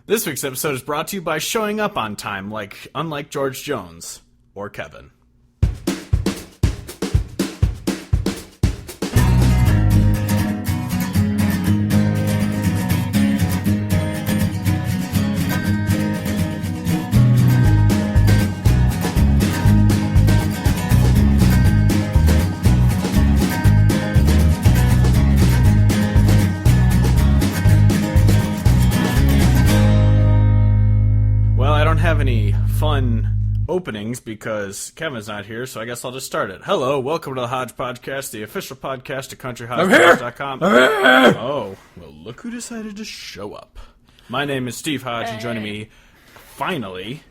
This week's episode is brought to you by showing up on time, unlike George Jones or Kevin. Have any fun openings because Kevin's not here, so I guess I'll just start it. Hello, welcome to the Hodge Podcast, the official podcast of CountryHodgepodcast.com. Oh, well, look who decided to show up. My name is Steve Hodge, and joining me, finally,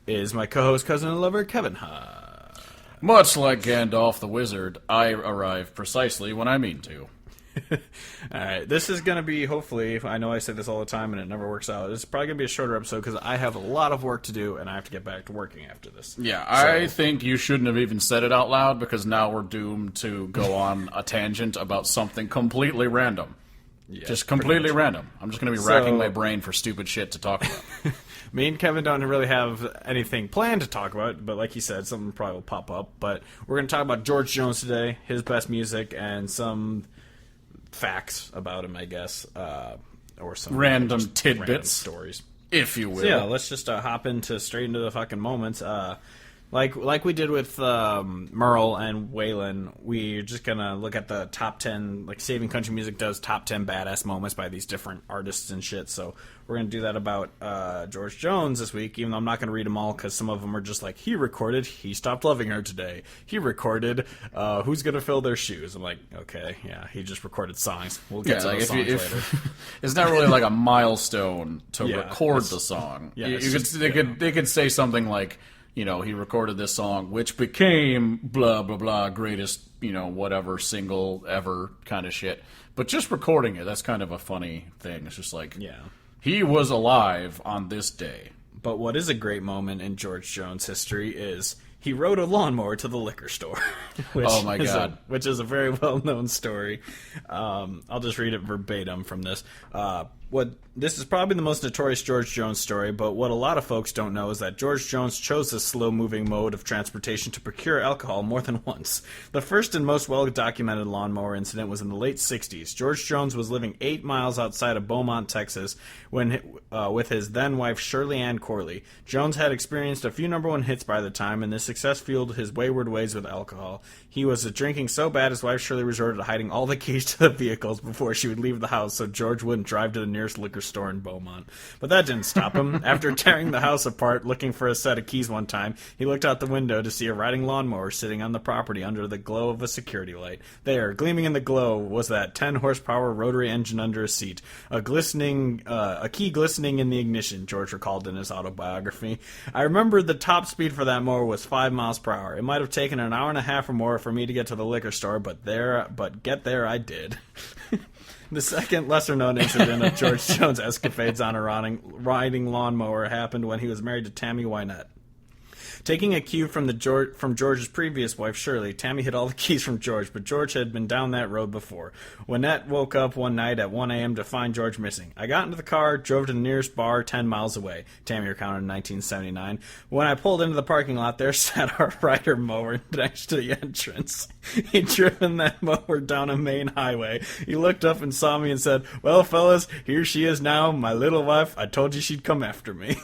is my co-host, cousin, and lover, Kevin Hodge. Much like Gandalf the Wizard, I arrive precisely when I mean to. Alright, this is going to be, hopefully, I know I say this all the time and it never works out, it's probably going to be a shorter episode because I have a lot of work to do and I have to get back to working after this. Yeah, I think you shouldn't have even said it out loud because now we're doomed to go on a tangent about something completely random. Yeah, just completely random. I'm just going to be racking my brain for stupid shit to talk about. Me and Kevin don't really have anything planned to talk about, but like you said, something probably will pop up. But we're going to talk about George Jones today, his best music, and some facts about him, I guess, or some random tidbits, random stories, if you will. So yeah, let's just hop straight into the fucking moments. Like we did with Merle and Waylon, we're just gonna look at the top 10. Like Saving Country Music does top 10 badass moments by these different artists and shit. So we're gonna do that about George Jones this week. Even though I'm not gonna read them all because some of them are just like he recorded "He Stopped Loving Her Today." He recorded "Who's Gonna Fill Their Shoes." I'm like, okay, yeah, he just recorded songs. We'll get to those songs later. It's not really like a milestone to record the song. Yeah, they could say something like, you know, he recorded this song, which became blah, blah, blah, greatest, you know, whatever single ever kind of shit. But just recording it, that's kind of a funny thing. It's just like, he was alive on this day. But what is a great moment in George Jones' history is he rode a lawnmower to the liquor store. Oh, my God. Which is a very well-known story. I'll just read it verbatim from this. This is probably the most notorious George Jones story, but what a lot of folks don't know is that George Jones chose this slow-moving mode of transportation to procure alcohol more than once. The first and most well-documented lawnmower incident was in the late 60s. George Jones was living 8 miles outside of Beaumont, Texas, when with his then-wife Shirley Ann Corley. Jones had experienced a few number one hits by the time, and this success fueled his wayward ways with alcohol. He was drinking so bad his wife Shirley resorted to hiding all the keys to the vehicles before she would leave the house so George wouldn't drive to the nearest liquor store in Beaumont. But that didn't stop him. After tearing the house apart looking for a set of keys one time, he looked out the window to see a riding lawnmower sitting on the property under the glow of a security light. There, gleaming in the glow, was that 10-horsepower rotary engine under a seat, a key glistening in the ignition, George recalled in his autobiography. I remember the top speed for that mower was 5 miles per hour. It might have taken an hour and a half or more for me to get to the liquor store, but get there I did. The second lesser-known incident of George Jones' escapades on a riding lawnmower happened when he was married to Tammy Wynette. Taking a cue from George's previous wife, Shirley, Tammy hid all the keys from George, but George had been down that road before. Wynette woke up one night at 1 a.m. to find George missing. I got into the car, drove to the nearest bar 10 miles away, Tammy recounted in 1979. When I pulled into the parking lot, there sat our rider mower next to the entrance. He'd driven that mower down a main highway. He looked up and saw me and said, "Well, fellas, here she is now, my little wife. I told you she'd come after me."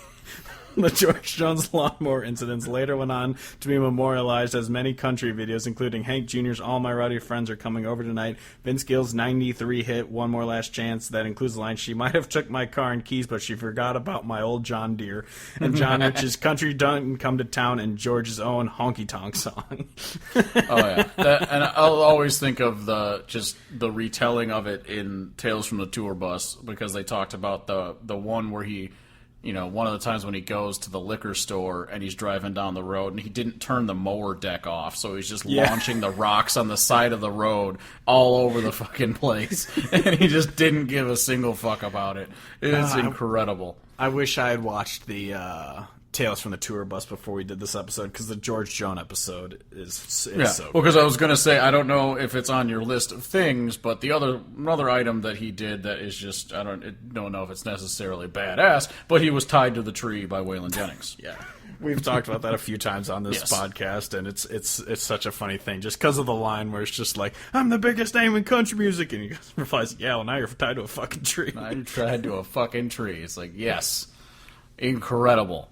The George Jones lawnmower incidents later went on to be memorialized as many country videos, including Hank Jr.'s "All My Rowdy Friends Are Coming Over Tonight," Vince Gill's '93 hit "One More Last Chance" that includes the line, "She might have took my car and keys, but she forgot about my old John Deere," and John Rich's "Country Don't Come to Town" and George's own "Honky Tonk Song." Oh yeah, and I'll always think of the retelling of it in Tales from the Tour Bus because they talked about the one where he, you know, one of the times when he goes to the liquor store and he's driving down the road and he didn't turn the mower deck off, so he's just launching the rocks on the side of the road all over the fucking place, and he just didn't give a single fuck about it. It's incredible. I wish I had watched the Tales from the Tour Bus before we did this episode because the George Jones episode is so Well, good. because I was going to say, I don't know if it's on your list of things, but another item that he did that is just, I don't know if it's necessarily badass, but he was tied to the tree by Waylon Jennings. Yeah. We've talked about that a few times on this podcast, and it's such a funny thing just because of the line where it's just like, I'm the biggest name in country music, and he replies, yeah, well, now you're tied to a fucking tree. I'm tied to a fucking tree. It's like, yes. Incredible.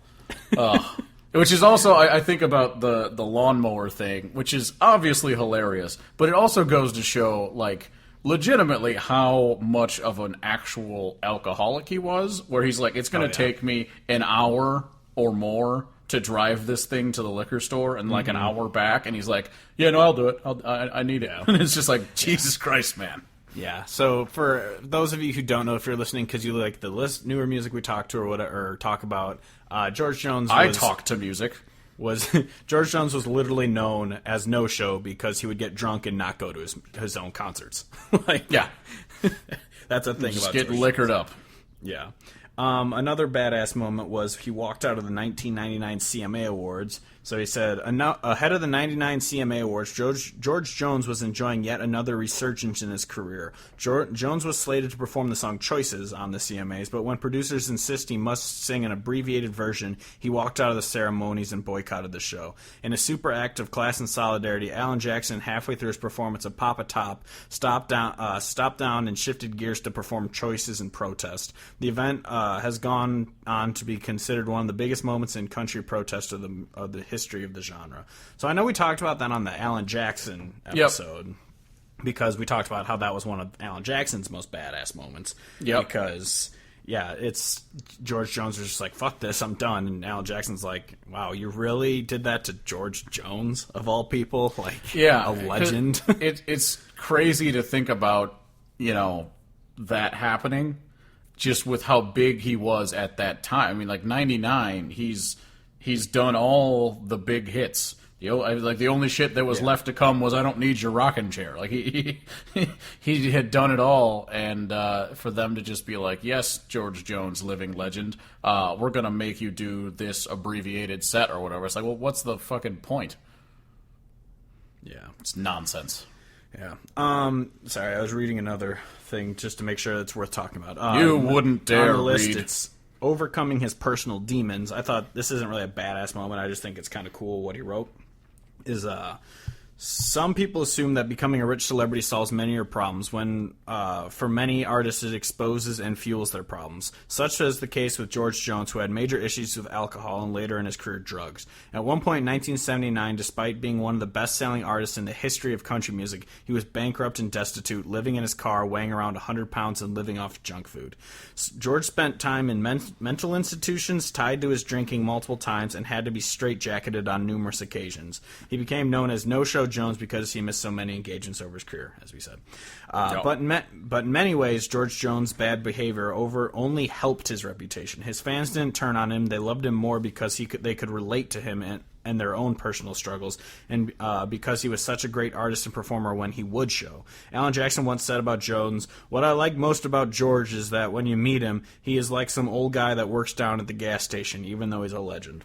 Which is also, I think about the lawnmower thing, which is obviously hilarious, but it also goes to show, like, legitimately how much of an actual alcoholic he was, where he's like, it's going to take me an hour or more to drive this thing to the liquor store and like an hour back, and he's like, yeah, no, I'll do it. I need it. And it's just like, Jesus Christ, man. Yeah. So for those of you who don't know, if you're listening because you like the newer music we talk to or whatever, or talk about, George Jones. I talk to music. George Jones was literally known as No Show because he would get drunk and not go to his own concerts. Like, yeah, that's a thing just about get George liquored Jones. up. Yeah. Another badass moment was he walked out of the 1999 CMA Awards. So he said, ahead of the 99 CMA Awards, George Jones was enjoying yet another resurgence in his career. Jones was slated to perform the song Choices on the CMAs, but when producers insist he must sing an abbreviated version, he walked out of the ceremonies and boycotted the show. In a super act of class and solidarity, Alan Jackson, halfway through his performance of Papa Top, stopped down and shifted gears to perform Choices in protest. The event has gone on to be considered one of the biggest moments in country protest of the history of the genre. So I know we talked about that on the Alan Jackson episode because we talked about how that was one of Alan Jackson's most badass moments. Yep. Because it's George Jones was just like, fuck this, I'm done. And Alan Jackson's like, wow, you really did that to George Jones of all people? Like, a legend. It's crazy to think about, that happening just with how big he was at that time. I mean, like 99, he's done all the big hits. The only shit that was left to come was I Don't Need Your Rocking Chair. Like he had done it all, and for them to just be like, yes, George Jones, living legend, we're gonna make you do this abbreviated set or whatever. It's like, well, what's the fucking point? Yeah, it's nonsense. Yeah. Sorry, I was reading another thing just to make sure that's worth talking about. You wouldn't dare on the list, read. It's overcoming his personal demons. I thought this isn't really a badass moment. I just think it's kind of cool what he wrote. Some people assume that becoming a rich celebrity solves many of your problems, when for many artists it exposes and fuels their problems. Such was the case with George Jones, who had major issues with alcohol and later in his career drugs. At one point in 1979, despite being one of the best-selling artists in the history of country music, he was bankrupt and destitute, living in his car, weighing around 100 pounds and living off junk food. George spent time in mental institutions, tied to his drinking multiple times, and had to be straitjacketed on numerous occasions. He became known as No Show Jones because he missed so many engagements over his career, as we said. But in many ways, George Jones' bad behavior only helped his reputation. His fans didn't turn on him; they loved him more because they could relate to him and their own personal struggles, and because he was such a great artist and performer when he would show. Alan Jackson once said about Jones, "What I like most about George is that when you meet him, he is like some old guy that works down at the gas station, even though he's a legend."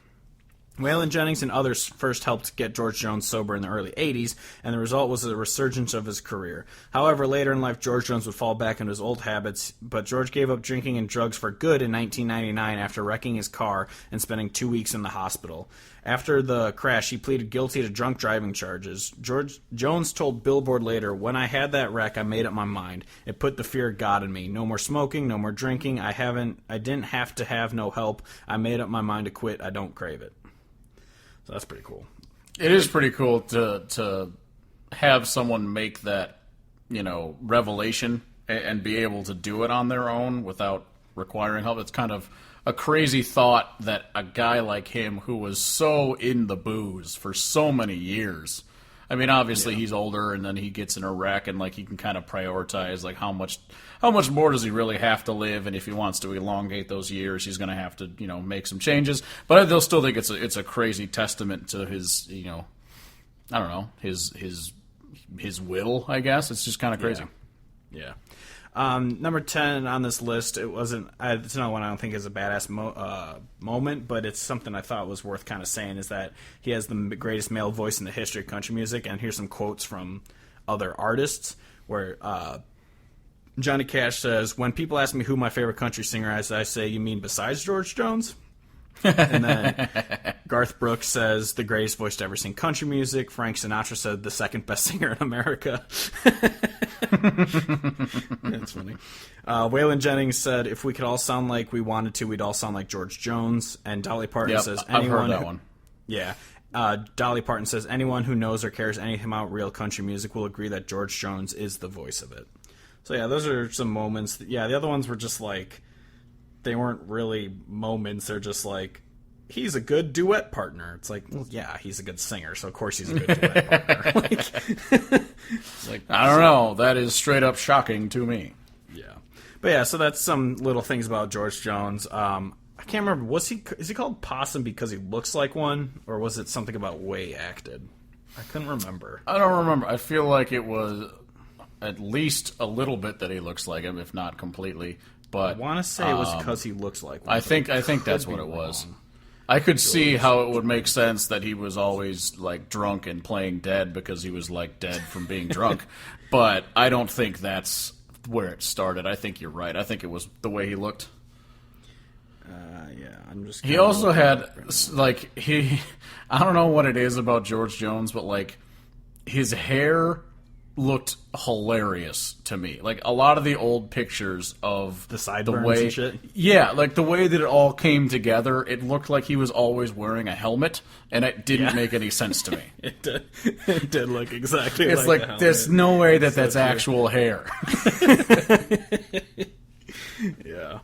Waylon Jennings and others first helped get George Jones sober in the early 80s, and the result was a resurgence of his career. However, later in life, George Jones would fall back into his old habits, but George gave up drinking and drugs for good in 1999 after wrecking his car and spending 2 weeks in the hospital. After the crash, he pleaded guilty to drunk driving charges. Jones told Billboard later, "When I had that wreck, I made up my mind. It put the fear of God in me. No more smoking, no more drinking. I didn't have to have no help. I made up my mind to quit. I don't crave it." So that's pretty cool. It is pretty cool to have someone make that, revelation and be able to do it on their own without requiring help. It's kind of a crazy thought that a guy like him, who was so in the booze for so many years, I mean, obviously he's older, and then he gets in a wreck, and he can kind of prioritize how much more does he really have to live, and if he wants to elongate those years, he's going to have to make some changes. But they'll still think it's a crazy testament to his his will, I guess. It's just kind of crazy. Yeah. Number 10 on this list, it's another one I don't think is a badass moment, but it's something I thought was worth kind of saying, is that he has the greatest male voice in the history of country music, and here's some quotes from other artists, where Johnny Cash says, "When people ask me who my favorite country singer is, I say, you mean besides George Jones?" And then Garth Brooks says, "The greatest voice to ever sing country music." Frank Sinatra said, "The second best singer in America." That's funny. Waylon Jennings said, "If we could all sound like we wanted to, we'd all sound like George Jones." And Dolly Parton says, I've heard that one. Yeah. Dolly Parton says, "Anyone who knows or cares anything about real country music will agree that George Jones is the voice of it." So yeah, those are some moments. Yeah, the other ones were just like, they weren't really moments. They're just like, he's a good duet partner. It's like, well, yeah, he's a good singer, so of course he's a good duet partner. I don't know. That is straight up shocking to me. Yeah. But yeah, so that's some little things about George Jones. I can't remember, is he called Possum because he looks like one, or was it something about way acted? I couldn't remember. I don't remember. I feel like it was at least a little bit that he looks like him, if not completely. But I want to say it was because he looks like one. I think that's what it was. I could see how it would make sense that he was always like drunk and playing dead because he was like dead from being drunk. But I don't think that's where it started. I think you're right. I think it was the way he looked. Yeah, I'm just. He also had like I don't know what it is about George Jones, but like his hair looked hilarious to me. Like a lot of the old pictures of the sideburns and shit. Yeah, like the way that it all came together, it looked like he was always wearing a helmet, and it didn't make any sense to me. It did look exactly it's like like there's no way that that's actual hair. Yeah.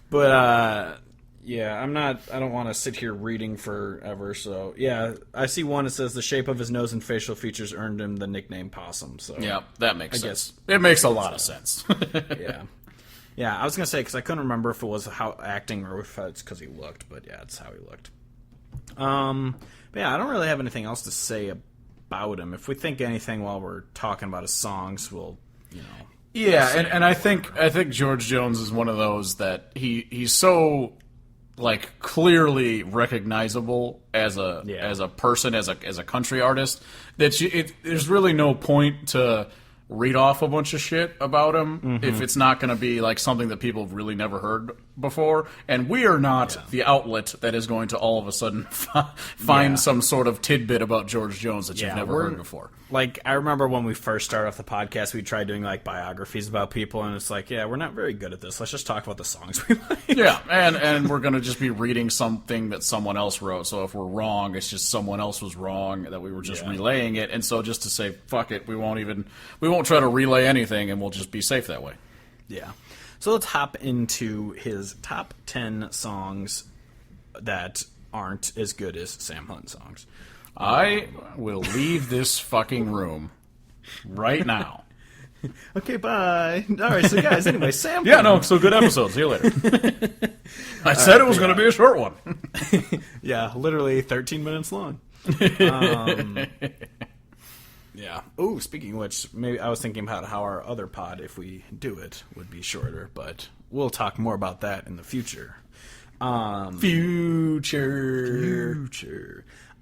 But yeah, I don't want to sit here reading forever, so yeah, I see one that says the shape of his nose and facial features earned him the nickname Possum. So yeah, that makes sense. It makes a lot of sense. Yeah, I was gonna say, because I couldn't remember if it was how acting or if it's because he looked, but yeah, it's how he looked. But yeah, I don't really have anything else to say about him. If we think anything while we're talking about his songs, we'll, Yeah, and I think George Jones is one of those that he's so like clearly recognizable as a person, as a country artist, that there's really no point to read off a bunch of shit about him if it's not going to be like something that people have really never heard before. And we are not the outlet that is going to all of a sudden find some sort of tidbit about George Jones that you've never heard before. Like, I remember when we first started off the podcast, we tried doing like biographies about people, and it's like, yeah, we're not very good at this. Let's just talk about the songs we like. Yeah, and we're going to just be reading something that someone else wrote. So if we're wrong, it's just someone else was wrong, that we were just relaying it. And so just to say, fuck it, we won't try to relay anything, and we'll just be safe that way. Yeah. So let's hop into his top 10 songs that aren't as good as Sam Hunt songs. I will leave this fucking room right now. Okay, bye. All right, so guys, anyway, Sam. Yeah, no, so good episode. See you later. I said it was going to be a short one. Yeah, literally 13 minutes long. Yeah. Ooh, speaking of which, maybe I was thinking about how our other pod, if we do it, would be shorter, but we'll talk more about that in the future. Future.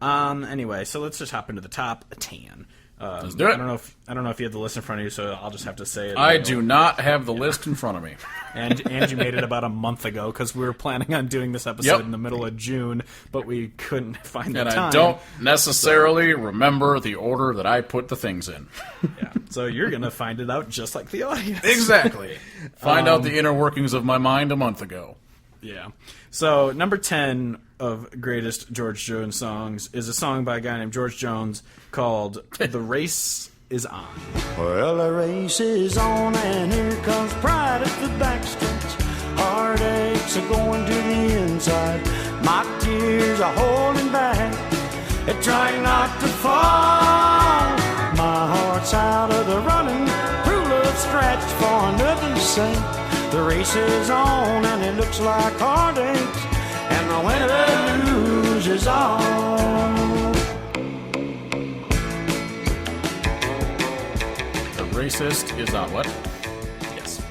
Anyway, so let's just hop into the top 10. Let's do it. I don't know if you have the list in front of you, so I'll just have to say it. I do not have the list in front of me. And you made it about a month ago, because we were planning on doing this episode in the middle of June, but we couldn't find the time. And I don't necessarily remember the order that I put the things in. Yeah, so you're going to find it out just like the audience. Exactly. Find out the inner workings of my mind a month ago. Yeah. So number 10 of greatest George Jones songs is a song by a guy named George Jones called "The Race Is On." Well, the race is on and here comes pride at the backstretch. Heartaches are going to the inside. My tears are holding back. They're trying not to fall. My heart's out of the running. True love scratched for nothing to say. The race is on and it looks like heartaches, and the winner loses all. The racist is on what? Yes.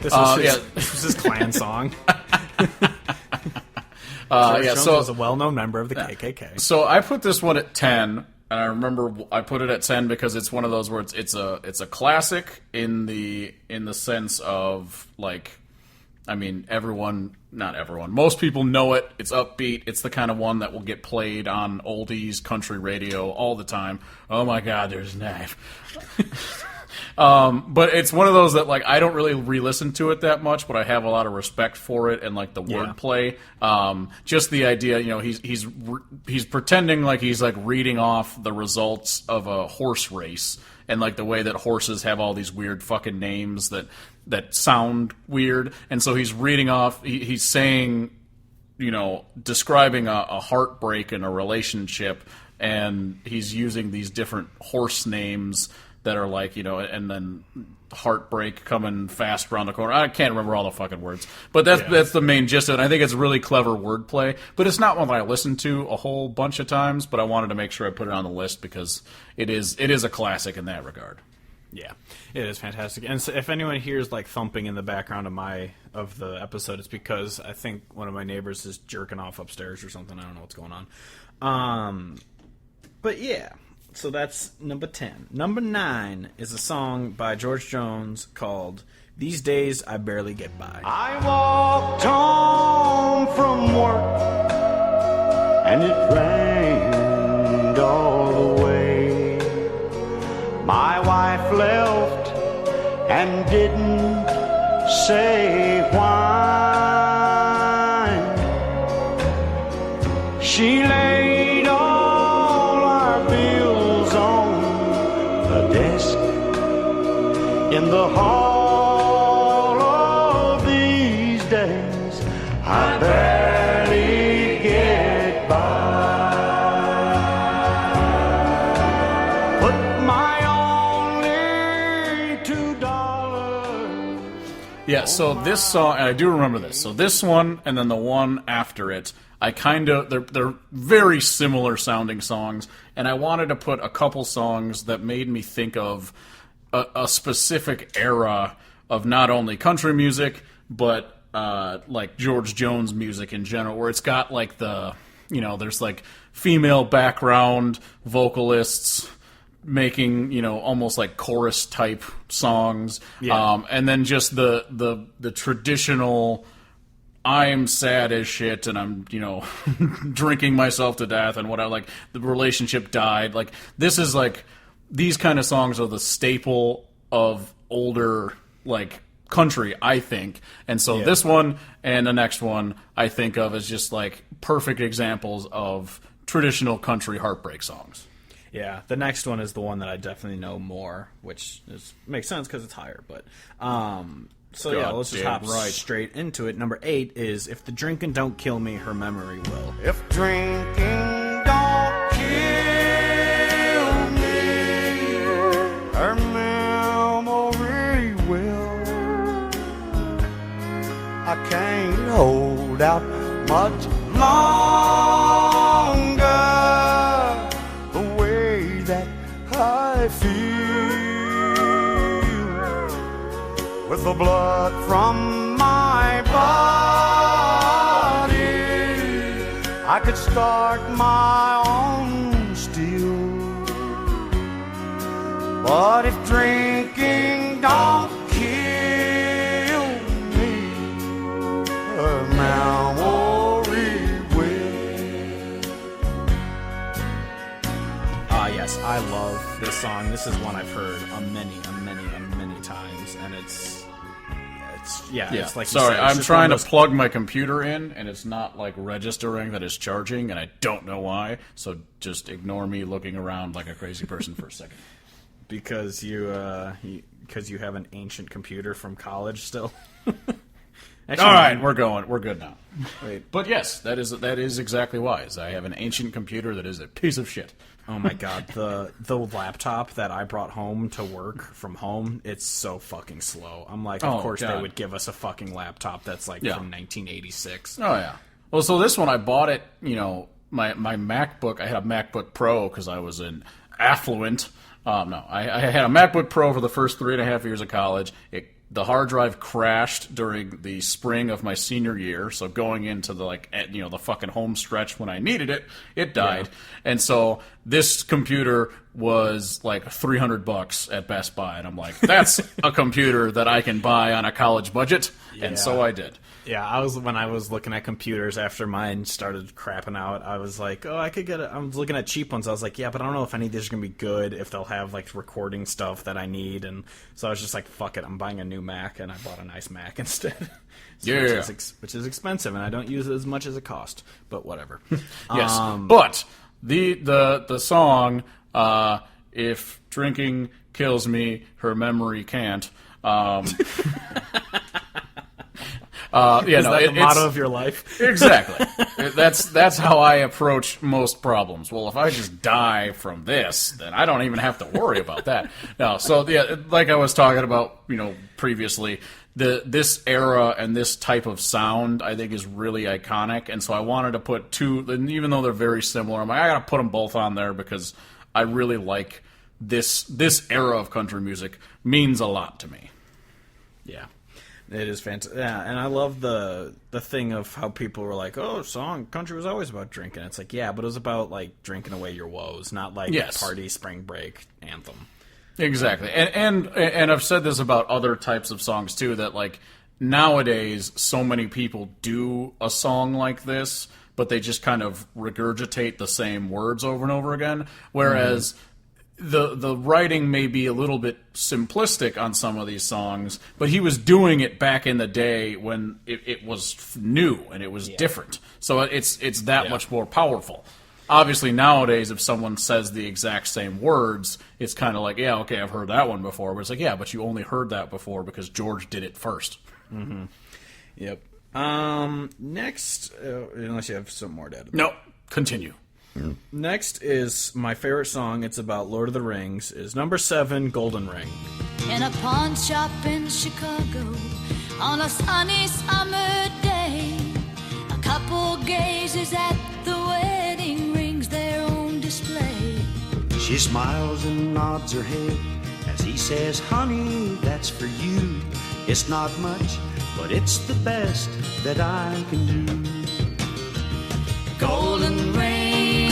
This was his clan song. George Jones was a well-known member of the KKK. So I put this one at 10, and I remember I put it at 10 because it's one of those where it's a classic in the sense of, like, I mean, not everyone, most people know it. It's upbeat. It's the kind of one that will get played on oldies country radio all the time. Oh my God, there's a knife. But it's one of those that, like, I don't really re-listen to it that much, but I have a lot of respect for it and, like, the wordplay. Just the idea, you know, he's pretending like he's, like, reading off the results of a horse race, and, like, the way that horses have all these weird fucking names that sound weird, and so he's reading off, he's saying, you know, describing a heartbreak in a relationship, and he's using these different horse names that are like, you know, and then heartbreak coming fast around the corner. I can't remember all the fucking words, but that's the main gist of it. I think it's really clever wordplay, but it's not one that I listened to a whole bunch of times, but I wanted to make sure I put it on the list because it is a classic in that regard. Yeah, it is fantastic. And so if anyone hears, like, thumping in the background of the episode, it's because I think one of my neighbors is jerking off upstairs or something. I don't know what's going on. But yeah. So that's number 10. Number 9 is a song by George Jones called These Days I Barely Get By. I walked home from work and it rained all the way. My wife left and didn't say why. She laid all our bills on the desk in the hall. Of these days I barely get by. Put my only $2. Yeah, so this song, and I do remember this. So this one, and then the one after it, they're very similar sounding songs, and I wanted to put a couple songs that made me think of a specific era of not only country music, but like George Jones music in general, where it's got like there's like female background vocalists making, you know, almost like chorus type songs, and then just the traditional I'm sad as shit and I'm, you know, drinking myself to death and what I like, the relationship died. Like, this is like, these kind of songs are the staple of older, like, country, I think. And so this one and the next one I think of as just like perfect examples of traditional country heartbreak songs. Yeah, the next one is the one that I definitely know more, which makes sense because it's higher, but so yeah, let's just hop straight into it. Number 8 is If the Drinking Don't Kill Me, Her Memory Will. If drinking don't kill me, her memory will. I can't hold out much longer the way that I feel. With the blood from my body, I could start my own still. But if drinking don't kill me, her memory will. Yes, I love this song. This is one I've heard many times, and it's like, sorry, I'm trying to plug my computer in, and it's not like registering that it's charging, and I don't know why. So just ignore me looking around like a crazy person for a second. Because you have an ancient computer from college still. Actually, all right, we're good now. Wait, but yes, that is exactly why. Is I have an ancient computer that is a piece of shit. Oh my god, the laptop that I brought home to work from home, it's so fucking slow. I'm like, of course they would give us a fucking laptop that's like from 1986. Oh yeah. Well, so this one I bought it, you know, my MacBook, I had a MacBook Pro because I was affluent. I had a MacBook Pro for the first 3.5 years of college. It the hard drive crashed during the spring of my senior year, so going into the the fucking home stretch when I needed it, it died. Yeah. And so this computer was like $300 at Best Buy, and I'm like, that's a computer that I can buy on a college budget, and so I did. Yeah, when I was looking at computers after mine started crapping out, I was like, oh, I could get it. I was looking at cheap ones. I was like, yeah, but I don't know if any of these are going to be good, if they'll have like recording stuff that I need. And so I was just like, fuck it, I'm buying a new Mac, and I bought a nice Mac instead. Which is expensive, and I don't use it as much as it cost, but whatever. Yes, but the song, if drinking kills me, her memory can't. Is that the motto of your life? Exactly. That's how I approach most problems. Well, if I just die from this, then I don't even have to worry about that. No, so yeah, like I was talking about, previously, this era and this type of sound I think is really iconic, and so I wanted to put two, and even though they're very similar, I'm like, I gotta put them both on there because I really like this era of country music. Means a lot to me. Yeah. It is fantastic. Yeah, and I love the thing of how people were like, oh, country was always about drinking. It's like, yeah, but it was about like drinking away your woes, not like party spring break anthem. Exactly. And I've said this about other types of songs too, that like nowadays so many people do a song like this, but they just kind of regurgitate the same words over and over again. Whereas the writing may be a little bit simplistic on some of these songs, but he was doing it back in the day when it was new and it was different. So it's that much more powerful. Obviously, nowadays, if someone says the exact same words, it's kind of like, yeah, okay, I've heard that one before. But it's like, yeah, but you only heard that before because George did it first. Mm-hmm. Yep. Next, unless you have some more to add. No, continue. Next is my favorite song. It's about Lord of the Rings. Is number 7, Golden Ring. In a pawn shop in Chicago, on a sunny summer day, a couple gazes at the wedding rings there on display. She smiles and nods her head as he says, honey, that's for you. It's not much, but it's the best that I can do. Golden ring,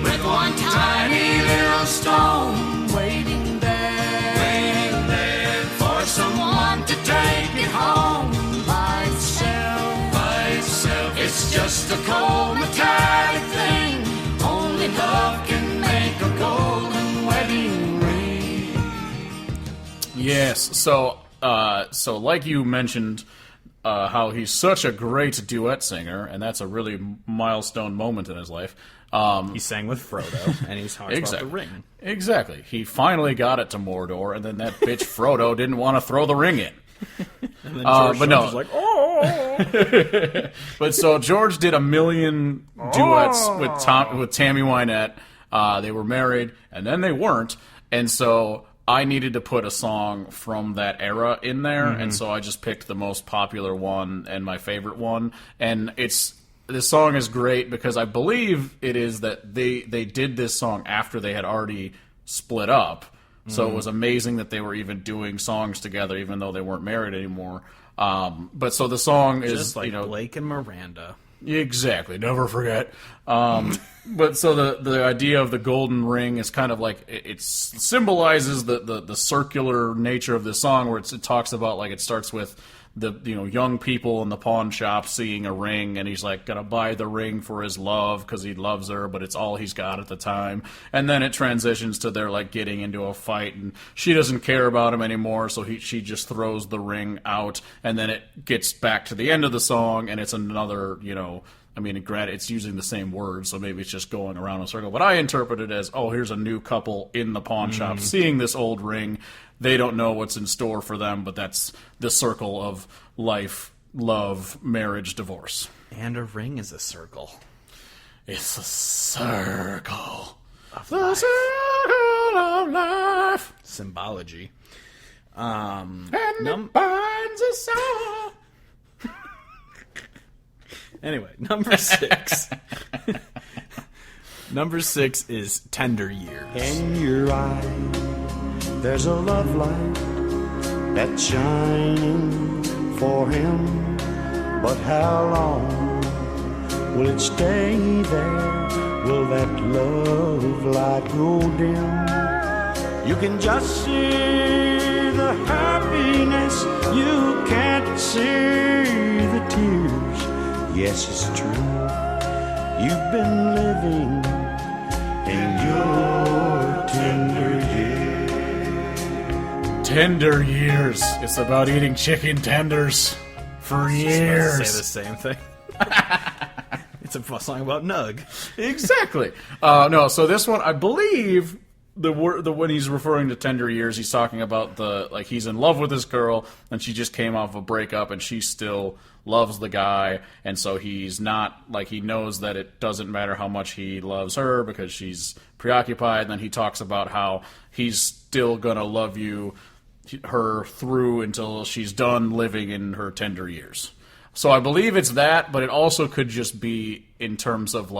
with one tiny little stone waiting there for someone to take it home by itself. It's just a cold metallic thing. Only love can make a golden wedding ring. Yes, so like you mentioned, how he's such a great duet singer, and that's a really milestone moment in his life. He sang with Frodo, and he's talking about the ring. Exactly. He finally got it to Mordor, and then that bitch Frodo didn't want to throw the ring in. And then George was like, oh! But so George did a million duets with Tammy Wynette. They were married, and then they weren't, and so I needed to put a song from that era in there, and so I just picked the most popular one and my favorite one. And this song is great because I believe it is that they did this song after they had already split up. So it was amazing that they were even doing songs together, even though they weren't married anymore. But so the song is just like Blake and Miranda. Exactly, never forget. But so the idea of the golden ring is kind of like it symbolizes the circular nature of this song, where it talks about, like, it starts with the young people in the pawn shop seeing a ring, and he's like gonna buy the ring for his love because he loves her, but it's all he's got at the time. And then it transitions to they're like getting into a fight, and she doesn't care about him anymore, so she just throws the ring out. And then it gets back to the end of the song, and it's another, I mean, granted, it's using the same words, so maybe it's just going around in a circle. But I interpret it as, oh, here's a new couple in the pawn shop seeing this old ring. They don't know what's in store for them, but that's the circle of life, love, marriage, divorce. And a ring is a circle. It's a circle. The circle of life. Symbology. And it binds us all. Anyway, number 6. Number 6 is Tender Years. In your eye, there's a love light that's shining for him. But how long will it stay there? Will that love light grow dim? You can just see the happiness, you can't see the tears. Yes, it's true, you've been living in your tender years. Tender years. It's about eating chicken tenders for years. Say the same thing. It's a song about Nug. Exactly. No, so this one, I believe, when he's referring to tender years, he's talking about he's in love with this girl, and she just came off a breakup, and she still loves the guy, and so he's not, he knows that it doesn't matter how much he loves her because she's preoccupied, and then he talks about how he's still gonna love her through until she's done living in her tender years. So I believe it's that, but it also could just be in terms of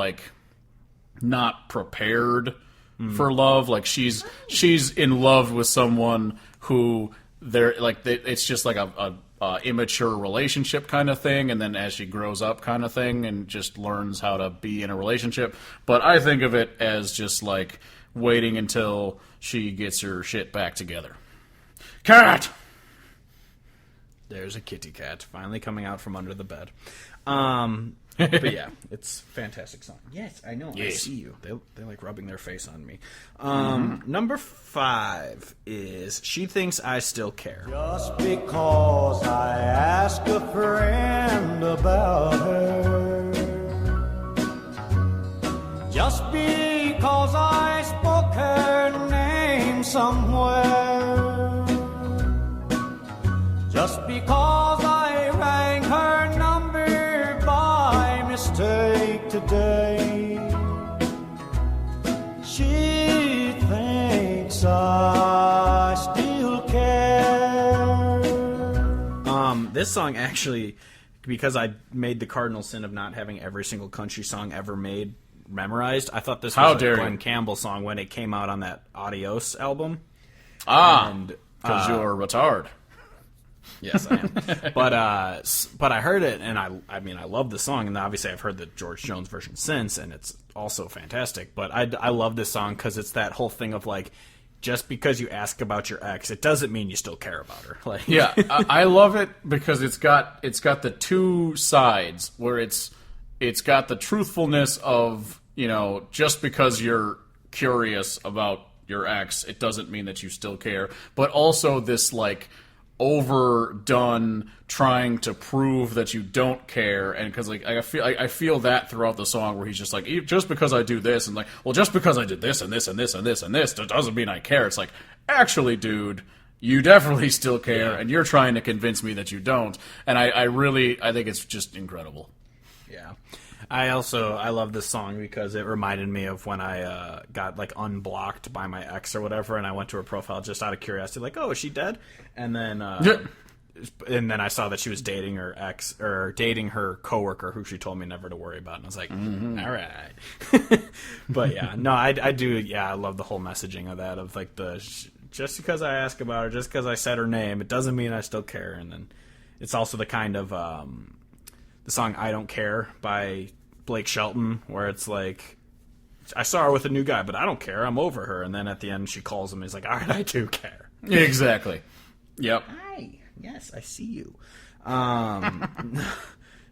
not prepared for love. She's in love with someone who it's just a immature relationship kind of thing, and then as she grows up kind of thing, and just learns how to be in a relationship. But I think of it as just waiting until she gets her shit back together. Cat! There's a kitty cat finally coming out from under the bed. But yeah, it's a fantastic song. Yes, I know. Yes. I see you. They like rubbing their face on me. Number 5 is She Thinks I Still Care. Just because I ask a friend about her, just because I spoke her name somewhere, just because I rang her number by mistake today, she thinks I still care. This song actually, because I made the cardinal sin of not having every single country song ever made memorized, I thought this was a Glenn Campbell song when it came out on that Adios album. Because you're a retard. Yes, I am. But I heard it, and I mean, I love the song, and obviously I've heard the George Jones version since, and it's also fantastic. But I love this song because it's that whole thing of just because you ask about your ex, it doesn't mean you still care about her. Yeah, I love it because it's got the two sides where it's got the truthfulness of, just because you're curious about your ex, it doesn't mean that you still care, but also this overdone trying to prove that you don't care, and because I feel that throughout the song where he's just just because I do this, and just because I did this and this and this and this and this, that doesn't mean I care. It's actually, dude, you definitely still care, and you're trying to convince me that you don't. And I think it's just incredible. Yeah. I love this song because it reminded me of when I got unblocked by my ex or whatever, and I went to her profile just out of curiosity, oh, is she dead? And then I saw that she was dating her ex, or dating her coworker who she told me never to worry about, and I was like, all right. But yeah, no, I do. Yeah, I love the whole messaging of that, of just because I ask about her, just because I said her name, it doesn't mean I still care. And then it's also the kind of the song "I Don't Care" by Blake Shelton, where it's I saw her with a new guy, but I don't care. I'm over her. And then at the end, she calls him. And he's like, all right, I do care. Exactly. Yep. Hi. Yes, I see you.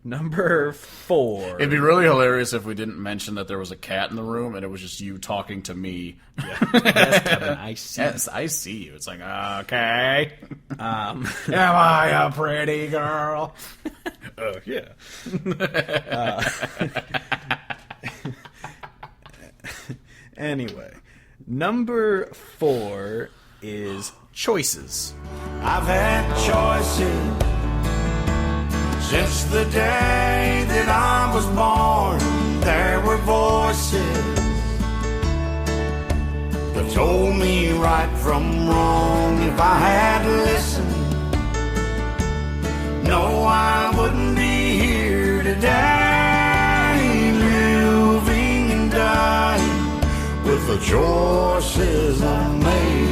Number 4. It'd be really hilarious if we didn't mention that there was a cat in the room and it was just you talking to me. Yeah. Yes, Kevin, I see. Yes, I see you. It's okay. Am I a pretty girl? Oh, yeah. Anyway, number 4 is Choices. I've had choices since the day that I was born. There were voices that told me right from wrong. If I had listened, no, I wouldn't be here today, living and dying with the choices I made.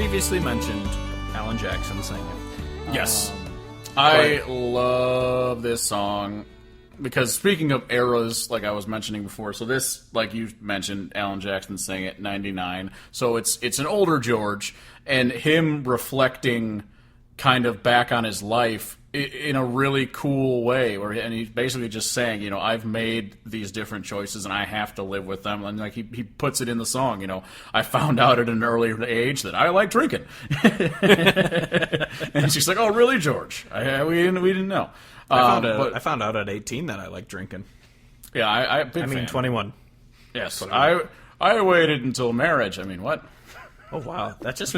previously mentioned Alan Jackson singing. Yes. I love this song because speaking of eras, like I was mentioning before, so this, like you mentioned, Alan Jackson sang it 99. So it's an older George, and him reflecting kind of back on his life in a really cool way, and he's basically just saying, you know, I've made these different choices and I have to live with them. And like he puts it in the song, you know, I found out at an earlier age that I like drinking. And she's like, "Oh, really, George? We didn't know." I found out at 18 that I like drinking. Yeah, I 21. Yes, I waited until marriage. I mean, what? Oh wow, that just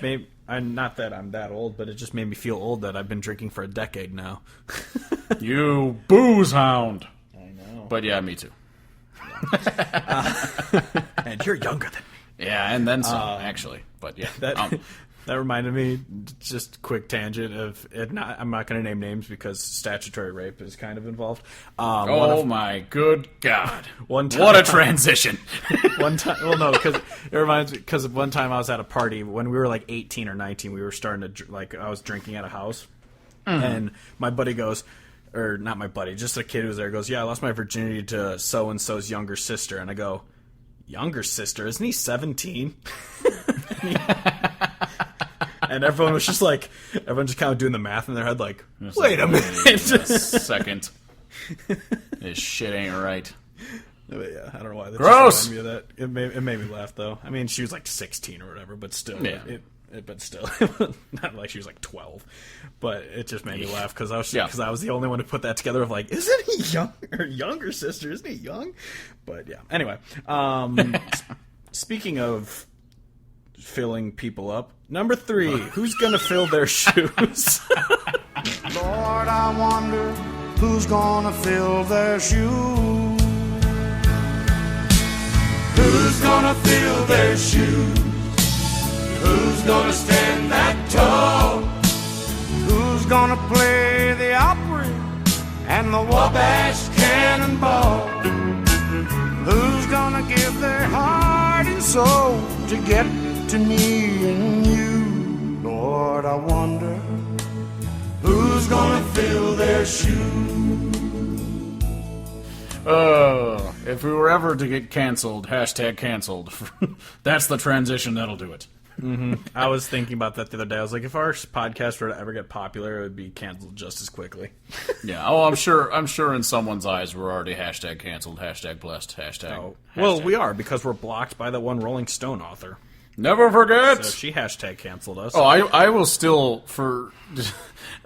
made. Not that I'm that old, but it just made me feel old that I've been drinking for a decade now. You booze hound. I know. But yeah, me too. And you're younger than me. Yeah, and then some, actually. But yeah. That reminded me, just quick tangent of it. I'm not going to name names because statutory rape is kind of involved. My good God! One time, what a transition! One time, well, no, because it reminds me because one time I was at a party when we were like 18 or 19. We were starting to I was drinking at a house, and my buddy goes, or not my buddy, just a kid who was there goes, "Yeah, I lost my virginity to so and so's younger sister," and I go, "Younger sister? Isn't he 17?" And everyone was just like, everyone just kind of doing the math in their head, like, wait a minute. Second. This shit ain't right. But yeah, I don't know why. That Gross! just reminded me of that. It made me laugh, though. I mean, she was like 16 or whatever, but still. Yeah. But still. Not like she was like 12. But it just made me laugh because I was the only one who put that together of like, isn't he young? Or younger sister, isn't he young? But yeah. Anyway. Speaking of filling people up, number 3, who's gonna fill their shoes? Lord, I wonder who's gonna fill their shoes. Who's gonna fill their shoes? Who's gonna stand that tall? Who's gonna play the Opry and the Wabash Cannonball? Who's gonna give their heart and soul to get to me and you? Lord, I wonder who's gonna fill their shoes. Oh, if we were ever to get canceled, #canceled. That's the transition that'll do it. Mm-hmm. I was thinking about that the other day. I was like, if our podcast were to ever get popular, it would be canceled just as quickly. Yeah. Oh, I'm sure in someone's eyes we're already #canceled, #blessed, Well, we are because we're blocked by that one Rolling Stone author. Never forget. So she #canceled us. Oh, I will still for.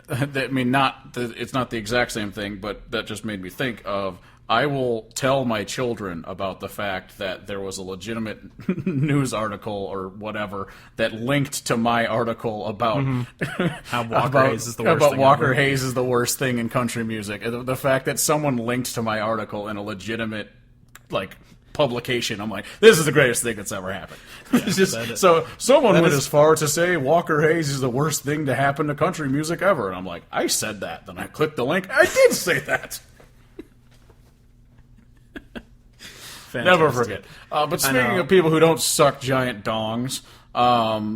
I mean, it's not the exact same thing, but that just made me think of. I will tell my children about the fact that there was a legitimate news article or whatever that linked to my article about how Walker Hayes is the worst about thing Walker ever. Hayes is the worst thing in country music. The fact that someone linked to my article in a legitimate publication, I'm like, this is the greatest thing that's ever happened. Yeah, so someone went as far to say Walker Hayes is the worst thing to happen to country music ever, and I'm like, I said that. Then I clicked the link. I did say that. Fantastic. Never forget. But speaking of people who don't suck giant dongs,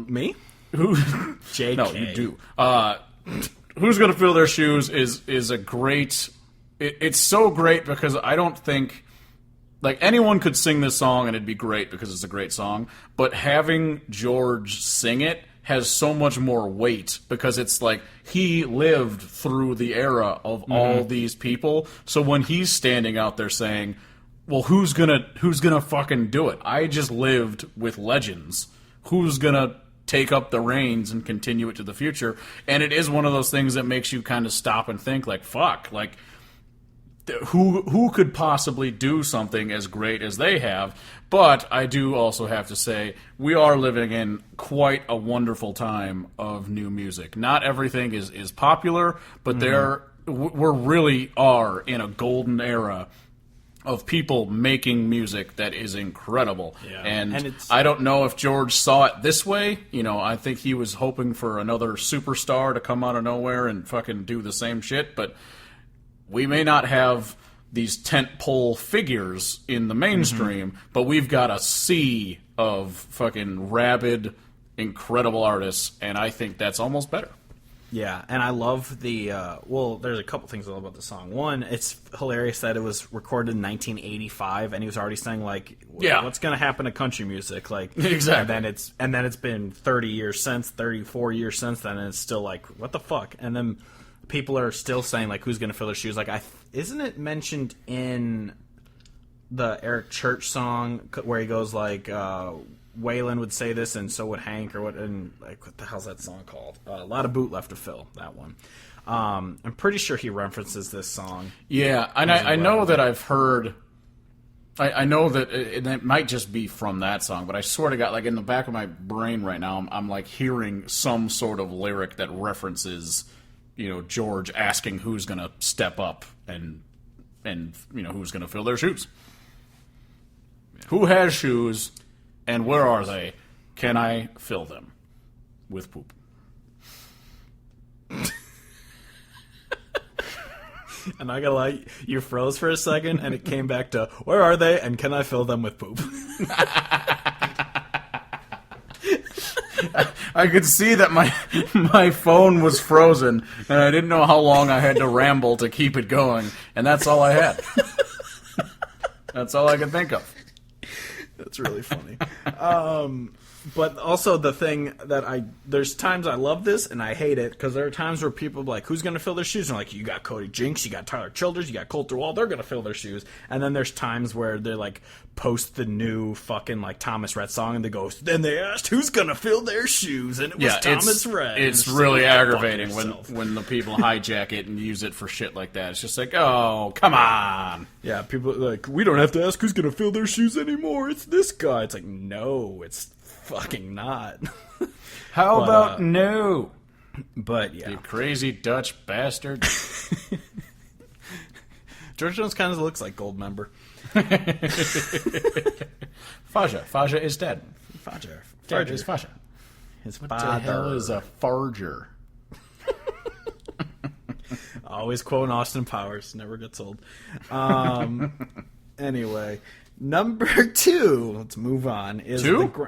Me? who? JK. No, you do. Who's going to fill their shoes is a great. It's so great because I don't think anyone could sing this song and it'd be great because it's a great song. But having George sing it has so much more weight because it's like he lived through the era of all these people. So when he's standing out there saying, well, who's gonna fucking do it? I just lived with legends. Who's gonna take up the reins and continue it to the future? And it is one of those things that makes you kind of stop and think, fuck, who could possibly do something as great as they have? But I do also have to say, we are living in quite a wonderful time of new music. Not everything is popular, but we really are in a golden era of people making music that is incredible. Yeah. And I don't know if George saw it this way. I think he was hoping for another superstar to come out of nowhere and fucking do the same shit, but we may not have these tentpole figures in the mainstream, but we've got a sea of fucking rabid incredible artists, and I think that's almost better. Yeah, and I love the, there's a couple things I love about the song. One, it's hilarious that it was recorded in 1985, and he was already saying, like, what's going to happen to country music? Like, exactly. And then it's been 34 years since then, and it's still like, what the fuck? And then people are still saying, like, who's going to fill their shoes? Like, isn't it mentioned in the Eric Church song where he goes, like, Waylon would say this, and so would Hank, or what? And like, what the hell's that song called? A lot of boot left to fill. That one. I'm pretty sure he references this song. Yeah, and I know that I've heard. I know that it might just be from that song, but I swear to God, like in the back of my brain right now, I'm like hearing some sort of lyric that references, George asking who's going to step up and who's going to fill their shoes. Who has shoes? And where are they? Can I fill them with poop? And I gotta lie, you froze for a second, and it came back to, where are they, and can I fill them with poop? I could see that my phone was frozen, and I didn't know how long I had to ramble to keep it going, and that's all I had. That's all I could think of. That's really funny. But also the thing that there's times I love this and I hate it, because there are times where people are like, who's going to fill their shoes? And like, you got Cody Jinks, you got Tyler Childers, you got Colter Wall, they're going to fill their shoes. And then there's times where they're like, post the new fucking like Thomas Rhett song, and they go, then they asked who's going to fill their shoes, and it was Thomas Rhett. It's really aggravating when the people hijack it and use it for shit like that. It's just like, oh, come on. Yeah, people are like, we don't have to ask who's going to fill their shoes anymore. It's this guy. It's like, no, it's fucking not. How about no? But yeah, you crazy Dutch bastard. George Jones kind of looks like Goldmember. Faja is dead. Farger is Faja. His what father. The hell is a farger? Always quoting Austin Powers, never gets old. Anyway, number 2. Let's move on. Is 2?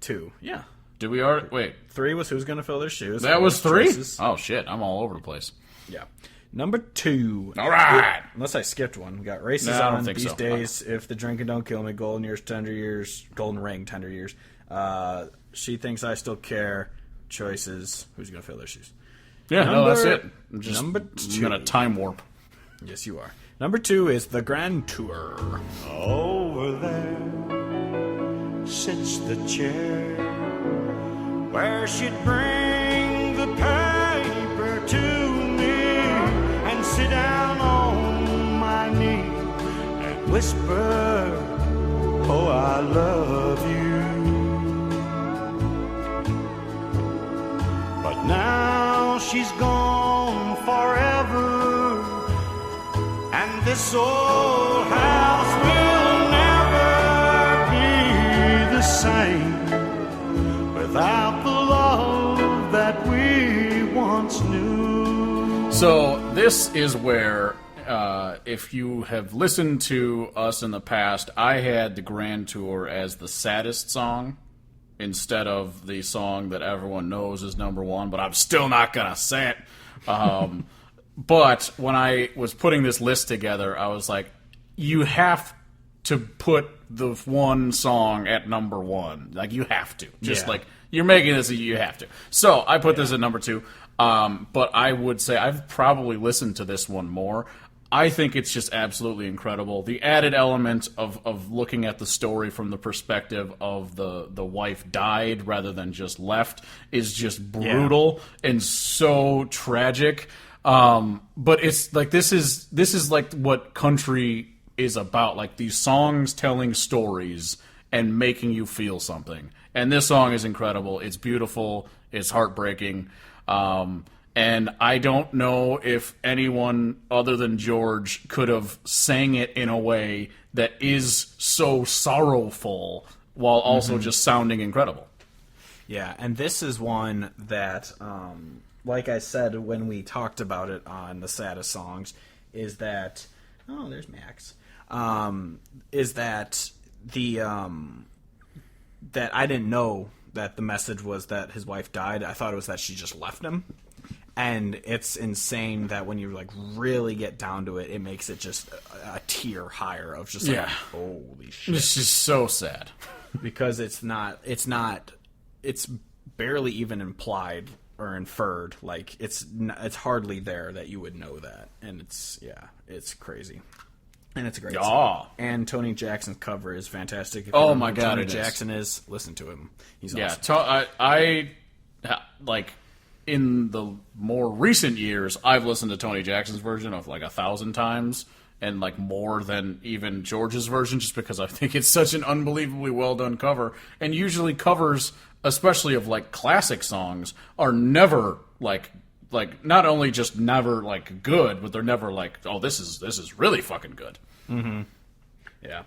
2, yeah. Do we already... Wait. 3 was who's going to fill their shoes. That was 3? Choices. Oh, shit. I'm all over the place. Yeah. Number 2. All right. Unless I skipped one. We got Races on These Days. If the Drinking Don't Kill Me. Golden Years, Tender Years. Golden Ring, Tender Years. She Thinks I Still Care. Choices. Who's going to fill their shoes? Yeah, that's it. Number 2. I'm going to time warp. Yes, you are. Number 2 is The Grand Tour. Over there sits the chair where she'd bring the paper to me and sit down on my knee and whisper, oh, I love you. But now she's gone forever, and this old house will never be the same without the love that we once knew. So this is where, if you have listened to us in the past, I had the Grand Tour as the saddest song instead of the song that everyone knows is number 1, but I'm still not going to say it. But when I was putting this list together, I was like, you have to put the one song at number 1. Like, you have to. Just like, you're making this, you have to. So I put this at number 2. But I would say I've probably listened to this one more. I think it's just absolutely incredible. The added element of looking at the story from the perspective of the wife died rather than just left is just brutal and so tragic. But it's like this is like what country is about, like these songs telling stories and making you feel something. And this song is incredible. It's beautiful. It's heartbreaking. And I don't know if anyone other than George could have sang it in a way that is so sorrowful while also just sounding incredible. Yeah, and this is one that, like I said when we talked about it on the saddest songs, is that... Oh, there's Max. Is that the... that I didn't know that the message was that his wife died. I thought it was that she just left him. And it's insane that when you like really get down to it, it makes it just a tier higher of just like, holy shit. This is so sad. Because it's barely even implied or inferred. Like it's hardly there that you would know that. And it's crazy. And it's a great song. And Tony Jackson's cover is fantastic. If you Oh my know who God, Tony it Jackson is. Listen to him. He's Yeah, awesome. I like in the more recent years, I've listened to Tony Jackson's version of like 1,000 times, and like more than even George's version, just because I think it's such an unbelievably well done cover. And usually covers, especially of like classic songs, are never like not only just never like good, but they're never like, oh, this is really fucking good. Mm-hmm. Yeah.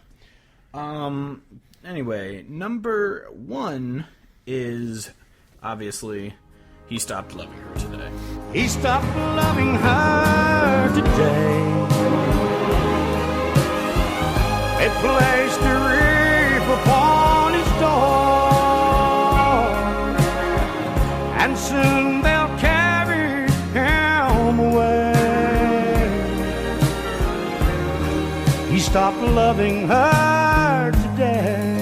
Anyway, number 1 is obviously He Stopped Loving Her Today. He stopped loving her today. They placed a wreath upon his door, and soon they'll carry him away. He stopped loving her today.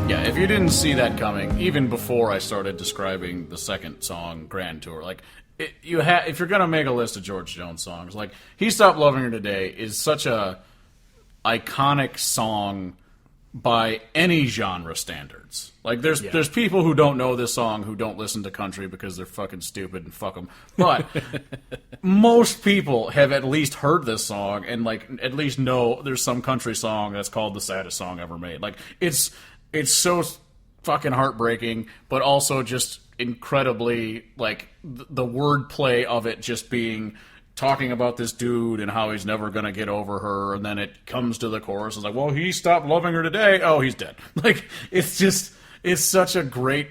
Yeah, if you didn't see that coming, even before I started describing the second song, Grand Tour, like, if you're going to make a list of George Jones songs, like, He Stopped Loving Her Today is such a iconic song by any genre standards. Like, there's people who don't know this song who don't listen to country because they're fucking stupid and fuck them. But most people have at least heard this song and, like, at least know there's some country song that's called the saddest song ever made. Like, it's so fucking heartbreaking, but also just incredibly, like, the wordplay of it just being talking about this dude and how he's never going to get over her, and then it comes to the chorus. It's like, well, he stopped loving her today. Oh, he's dead. Like, it's such a great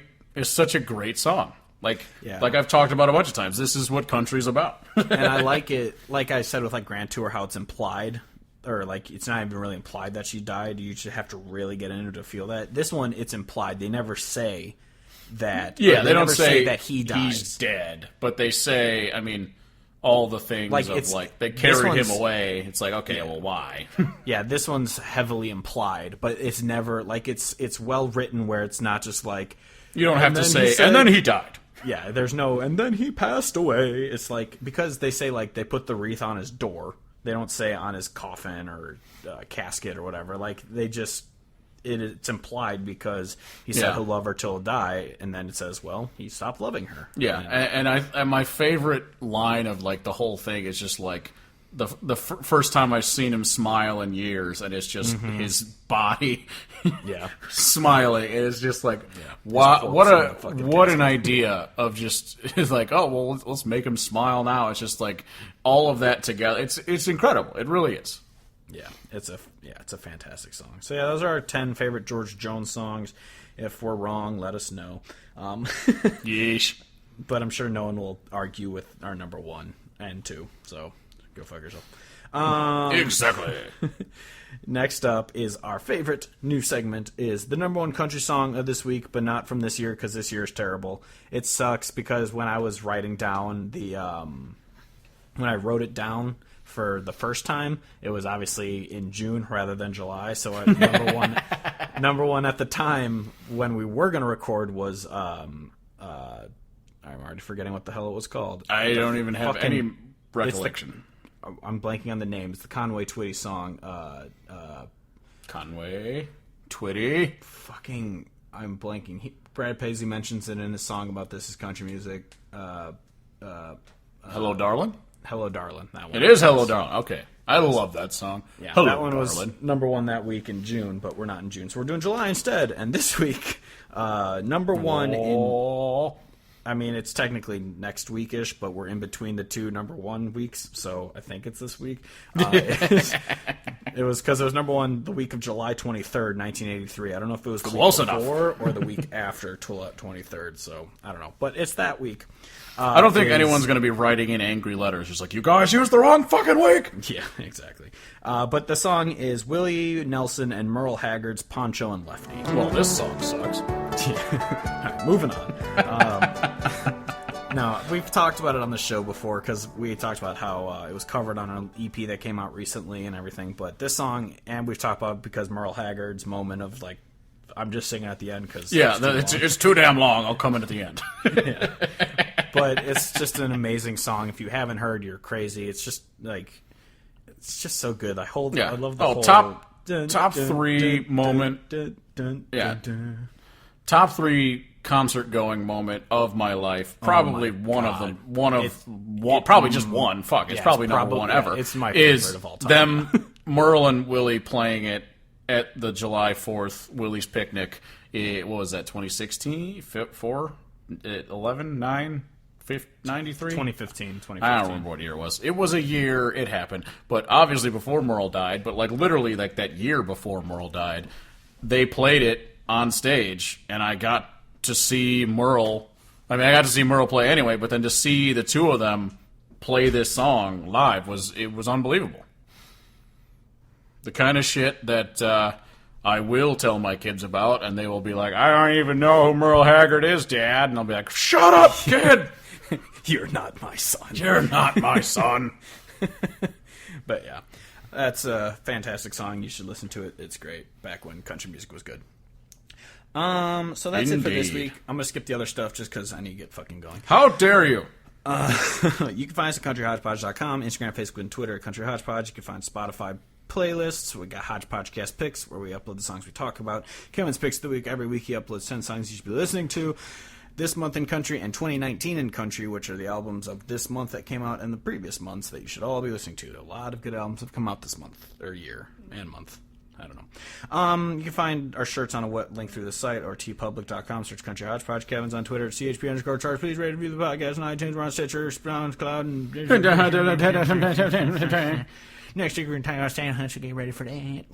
song. Like I've talked about a bunch of times. This is what country's about. And I like it, like I said with like Grand Tour, how it's implied. Or, like, it's not even really implied that she died. You just have to really get into it to feel that. This one, it's implied. They never say that. Yeah, they don't never say that he dies. He's dead. But they say, I mean, all the things like, of, like, they carried him away. It's like, okay, well, why? Yeah, this one's heavily implied, but it's never, like, it's well written where it's not just like... You don't have to say, and then he died. Yeah, there's no, and then he passed away. It's like, because they say, like, they put the wreath on his door. They don't say on his coffin or casket or whatever. Like, they just... It's implied because he said he'll love her till he'll die, and then it says, well, he stopped loving her. Yeah, you know? and my favorite line of, like, the whole thing is just, like, the first time I've seen him smile in years, and it's just his body smiling. And it's just like, wow, what an idea of just, it's like, oh, well, let's make him smile now. It's just like all of that together. It's incredible. It really is. Yeah, it's a fantastic song. So yeah, those are our 10 favorite George Jones songs. If we're wrong, let us know. Yeesh. But I'm sure no one will argue with our number 1 and 2. So go fuck yourself. Exactly. Next up is our favorite new segment, is the number 1 country song of this week, but not from this year because this year is terrible. It sucks because when I was writing down when I wrote it down for the first time, it was obviously in June rather than July. So number one at the time when we were going to record was I'm already forgetting what the hell it was called. I don't even have any recollection. I'm blanking on the name. It's the Conway Twitty song. Conway Twitty. Fucking, I'm blanking. Brad Paisley mentions it in his song about This Is Country Music. Hello, Darling? Hello, Darling. That one. It is Hello, Darling. Okay. I love that song. Yeah, Hello, that one Darling. was number 1 that week in June, but we're not in June, so we're doing July instead. And this week, number 1 in... I mean, it's technically next weekish, but we're in between the 2 number 1 weeks, so I think it's this week. It was because it was number one the week of July 23rd, 1983. I don't know if it was the Close week enough. before or the week after 23rd, so I don't know. But it's that week. I don't think anyone's going to be writing in angry letters. Just like, you guys used the wrong fucking week. Yeah, exactly. But the song is Willie Nelson and Merle Haggard's Poncho and Lefty. Well, this song sucks. All right, moving on. No, we've talked about it on the show before because we talked about how it was covered on an EP that came out recently and everything. But this song, and we've talked about it because Merle Haggard's moment of like, I'm just singing at the end because It's too damn long. I'll come in at the end. Yeah. But it's just an amazing song. If you haven't heard, you're crazy. It's just like, it's just so good. I love the whole top three moment. Yeah. Top three concert going moment of my life. Probably probably just one. Fuck, it's probably number one ever. It's my favorite of all time. Them, Merle and Willie playing it at the July 4th Willie's Picnic. What was that, 2016? 4? 11? 9? 93? 2015. I don't remember what year it was. It was a year it happened. But obviously before Merle died, but like literally like that year before Merle died, they played it on stage, and I got to see Merle. I mean, I got to see Merle play anyway, but then to see the two of them play this song live was unbelievable. The kind of shit that I will tell my kids about, and they will be like, I don't even know who Merle Haggard is, Dad. And I'll be like, shut up, kid! You're not my son. You're not my son. But yeah, that's a fantastic song. You should listen to it. It's great. Back when country music was good. So that's it for this week. I'm gonna skip the other stuff just because I need to get fucking going. How dare you? You can find us at countryhodgepodge.com, Instagram, Facebook, and Twitter at Country Hodgepodge. You can find Spotify playlists. We got Hodgepodgecast Picks, where we upload the songs we talk about. Kevin's Picks of the Week. Every week he uploads 10 songs you should be listening to. This month in country and 2019 in country, which are the albums of this month that came out in the previous months that you should all be listening to. A lot of good albums have come out this month, or year, and month. I don't know. You can find our shirts on a link through the site or tpublic.com. Search Country Hodgepodge. Kevin's on Twitter at CHP_charge. Please rate and review the podcast on iTunes. We're on Stitcher, SoundCloud, and next week we're going to talk about Stan Hunt, so get ready for that.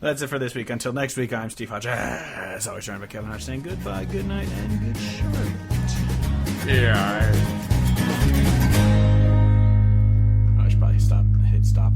That's it for this week. Until next week, I'm Steve Hodge. As always, joined by Kevin Hodge saying goodbye, good night, and good short. Yeah. I should probably hit stop.